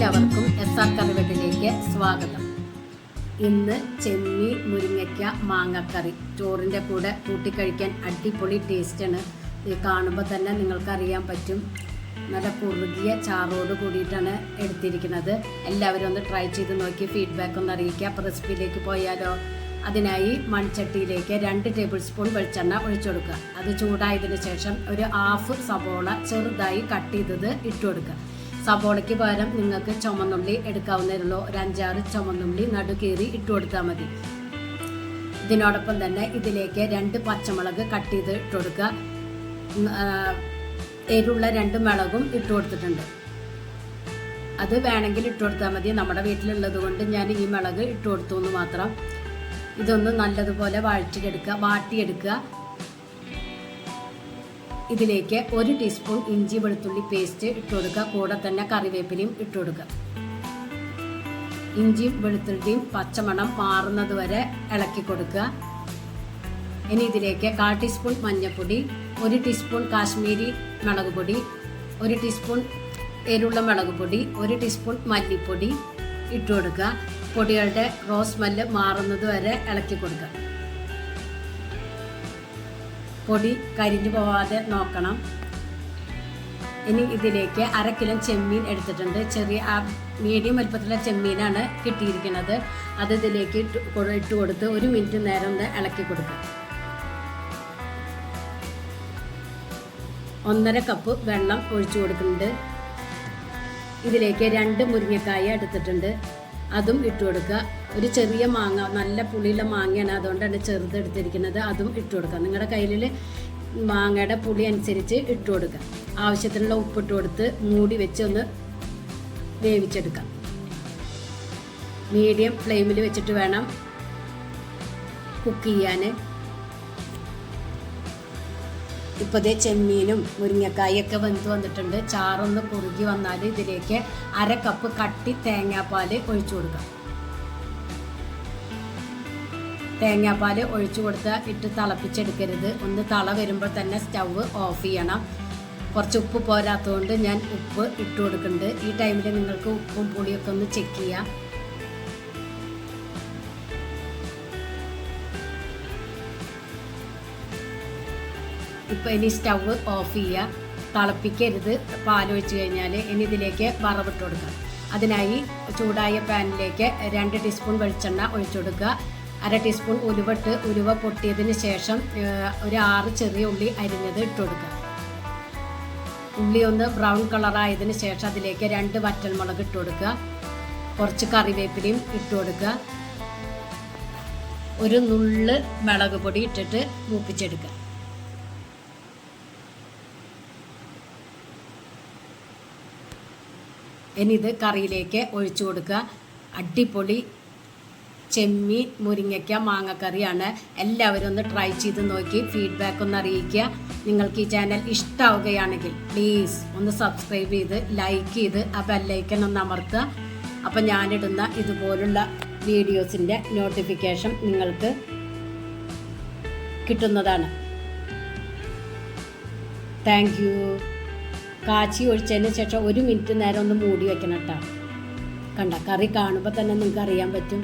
എല്ലാവർക്കും SR കറിവെട്ടിലേക്ക് സ്വാഗതം. ഇന്ന് ചെമ്മീൻ മുരിങ്ങയ്ക്ക മാങ്ങക്കറി ചോറിൻ്റെ കൂടെ കൂട്ടിക്കഴിക്കാൻ അടിപൊളി ടേസ്റ്റാണ്. ഇത് കാണുമ്പോൾ തന്നെ നിങ്ങൾക്കറിയാൻ പറ്റും. നല്ല കുറുകിയ ചാറോട് കൂടിയിട്ടാണ് എടുത്തിരിക്കുന്നത്. എല്ലാവരും ഒന്ന് ട്രൈ ചെയ്ത് നോക്കി ഫീഡ്ബാക്ക് ഒന്ന് അറിയിക്കുക. അപ്പോൾ റെസിപ്പിയിലേക്ക് പോയാലോ? അതിനായി മൺചട്ടിയിലേക്ക് 2 ടേബിൾ സ്പൂൺ വെളിച്ചെണ്ണ ഒഴിച്ചു കൊടുക്കുക. അത് ചൂടായതിന് ശേഷം ഒരു ഹാഫ് സബോള ചെറുതായി കട്ട് ചെയ്തത് ഇട്ട് കൊടുക്കുക. സബോളയ്ക്ക് പകരം നിങ്ങൾക്ക് ചുമന്നുള്ളി എടുക്കാവുന്നതിനുള്ളൂ. ഒരു 5-6 ചുമന്നുള്ളി നടുകീറി ഇട്ട് കൊടുത്താൽ മതി. ഇതിനോടൊപ്പം തന്നെ ഇതിലേക്ക് 2 പച്ചമുളക് കട്ട് ചെയ്ത് ഇട്ട് കൊടുക്കുക. എരിവുള്ള 2 മുളകും ഇട്ട് കൊടുത്തിട്ടുണ്ട്. അത് വേണമെങ്കിൽ ഇട്ട് കൊടുത്താൽ മതി. നമ്മുടെ വീട്ടിലുള്ളത് കൊണ്ട് ഞാൻ ഈ മുളക് ഇട്ട് കൊടുത്തു എന്ന് മാത്രം. ഇതൊന്ന് നല്ലതുപോലെ വാട്ടിയെടുക്കുക. ഇതിലേക്ക് 1 ടീസ്പൂൺ ഇഞ്ചി വെളുത്തുള്ളി പേസ്റ്റ് ഇട്ട് കൊടുക്കുക. കൂടെ തന്നെ കറിവേപ്പിലയും ഇട്ട് കൊടുക്കുക. ഇഞ്ചിയും വെളുത്തുള്ളിയും പച്ചമണം മാറുന്നത് വരെ ഇളക്കി കൊടുക്കുക. ഇനി ഇതിലേക്ക് 1/4 ടീസ്പൂൺ മഞ്ഞൾപ്പൊടി, 1 ടീസ്പൂൺ കാശ്മീരി മുളക് പൊടി, 1 ടീസ്പൂൺ എരിവുള്ള മുളക് പൊടി, 1 ടീസ്പൂൺ മല്ലിപ്പൊടി ഇട്ട് കൊടുക്കുക. പൊടികളുടെ സ്മെല്ല് മാറുന്നത് വരെ ഇളക്കി കൊടുക്കുക. പൊടി കരിഞ്ഞു പോവാതെ നോക്കണം. ഇനി ഇതിലേക്ക് 1/2 കിലോ ചെമ്മീൻ എടുത്തിട്ടുണ്ട്. ചെറിയ മീഡിയം വലുപ്പത്തിലുള്ള ചെമ്മീനാണ് കിട്ടിയിരിക്കുന്നത്. അത് ഇതിലേക്ക് ഇട്ട് കൊടുത്ത് 1 മിനിറ്റ് നേരം ഒന്ന് ഇളക്കി കൊടുക്കുക. 1.5 കപ്പ് വെള്ളം ഒഴിച്ചു കൊടുക്കുന്നുണ്ട്. ഇതിലേക്ക് 2 മുരിങ്ങക്കായ എടുത്തിട്ടുണ്ട്. അതും ഇട്ട് കൊടുക്കുക. ഒരു ചെറിയ മാങ്ങ, നല്ല പുളിയുള്ള മാങ്ങയാണ്, അതുകൊണ്ടാണ് ചെറുത് എടുത്തിരിക്കുന്നത്. അതും ഇട്ട് കൊടുക്കുക. നിങ്ങളുടെ കയ്യിൽ മാങ്ങയുടെ പുളി അനുസരിച്ച് ഇട്ട് കൊടുക്കുക. ആവശ്യത്തിനുള്ള ഉപ്പിട്ട് കൊടുത്ത് മൂടി വെച്ച് ഒന്ന് വേവിച്ചെടുക്കാം. മീഡിയം ഫ്ലെയിമിൽ വെച്ചിട്ട് വേണം കുക്ക് ചെയ്യാൻ. ഇപ്പോൾ ദേ ചെമ്മീനും മുരിങ്ങക്കായൊക്കെ വെന്ത് വന്നിട്ടുണ്ട്. ചാറൊന്ന് കുറുകി വന്നാൽ ഇതിലേക്ക് 1/2 കപ്പ് കട്ടി തേങ്ങാപ്പാൽ ഒഴിച്ചു കൊടുക്കാം. തേങ്ങാപ്പാൽ ഒഴിച്ചു കൊടുത്താൽ ഇട്ട് തിളപ്പിച്ചെടുക്കരുത്. ഒന്ന് തള വരുമ്പോൾ തന്നെ സ്റ്റവ് ഓഫ് ചെയ്യണം. കുറച്ച് ഉപ്പ് പോരാത്തതുകൊണ്ട് ഞാൻ ഉപ്പ് ഇട്ട് കൊടുക്കുന്നുണ്ട്. ഈ ടൈമിൽ നിങ്ങൾക്ക് ഉപ്പും പുളിയൊക്കെ ഒന്ന് ചെക്ക് ചെയ്യാം. ഇപ്പോൾ ഇനി സ്റ്റവ് ഓഫ് ചെയ്യുക. തിളപ്പിക്കരുത് പാൽ ഒഴിച്ച് കഴിഞ്ഞാൽ. ഇനി ഇതിലേക്ക് വറവിട്ട് കൊടുക്കാം. അതിനായി ചൂടായ പാനിലേക്ക് 2 ടീസ്പൂൺ വെളിച്ചെണ്ണ ഒഴിച്ചു കൊടുക്കുക. 1/2 ടീസ്പൂൺ ഉലുവ പൊട്ടിയതിന് ശേഷം ഒരു 6 ചെറിയ ഉള്ളി അരിഞ്ഞത് ഇട്ട് കൊടുക്കുക. ഉള്ളി ഒന്ന് ബ്രൗൺ കളറായതിന് ശേഷം അതിലേക്ക് 2 വറ്റൽമുളക് ഇട്ട് കൊടുക്കുക. കുറച്ച് കറിവേപ്പിലയും ഇട്ട് കൊടുക്കുക. ഒരു നുള്ള് മുളക് പൊടി ഇട്ടിട്ട് മൂപ്പിച്ചെടുക്കുക. ഇനി ഇത് കറിയിലേക്ക് ഒഴിച്ചു കൊടുക്കുക. അടിപൊളി ചെമ്മീൻ മുരിങ്ങയ്ക്ക മാങ്ങക്കറിയാണ്. എല്ലാവരും ഒന്ന് ട്രൈ ചെയ്ത് നോക്കി ഫീഡ്ബാക്ക് ഒന്ന് അറിയിക്കുക. നിങ്ങൾക്ക് ഈ ചാനൽ ഇഷ്ടമാവുകയാണെങ്കിൽ പ്ലീസ് ഒന്ന് സബ്സ്ക്രൈബ് ചെയ്ത് ലൈക്ക് ചെയ്ത് ആ ബെല്ലൈക്കൺ ഒന്ന് അമർത്തുക. അപ്പം ഞാനിടുന്ന ഇതുപോലുള്ള വീഡിയോസിൻ്റെ നോട്ടിഫിക്കേഷൻ നിങ്ങൾക്ക് കിട്ടുന്നതാണ്. Thank you. കാച്ചി ഒഴിച്ചതിന് ശേഷം 1 മിനിറ്റ് നേരം ഒന്ന് മൂടി വെക്കണം കേട്ടോ. കണ്ട കറി കാണുമ്പോൾ തന്നെ നിങ്ങൾക്ക് അറിയാൻ പറ്റും.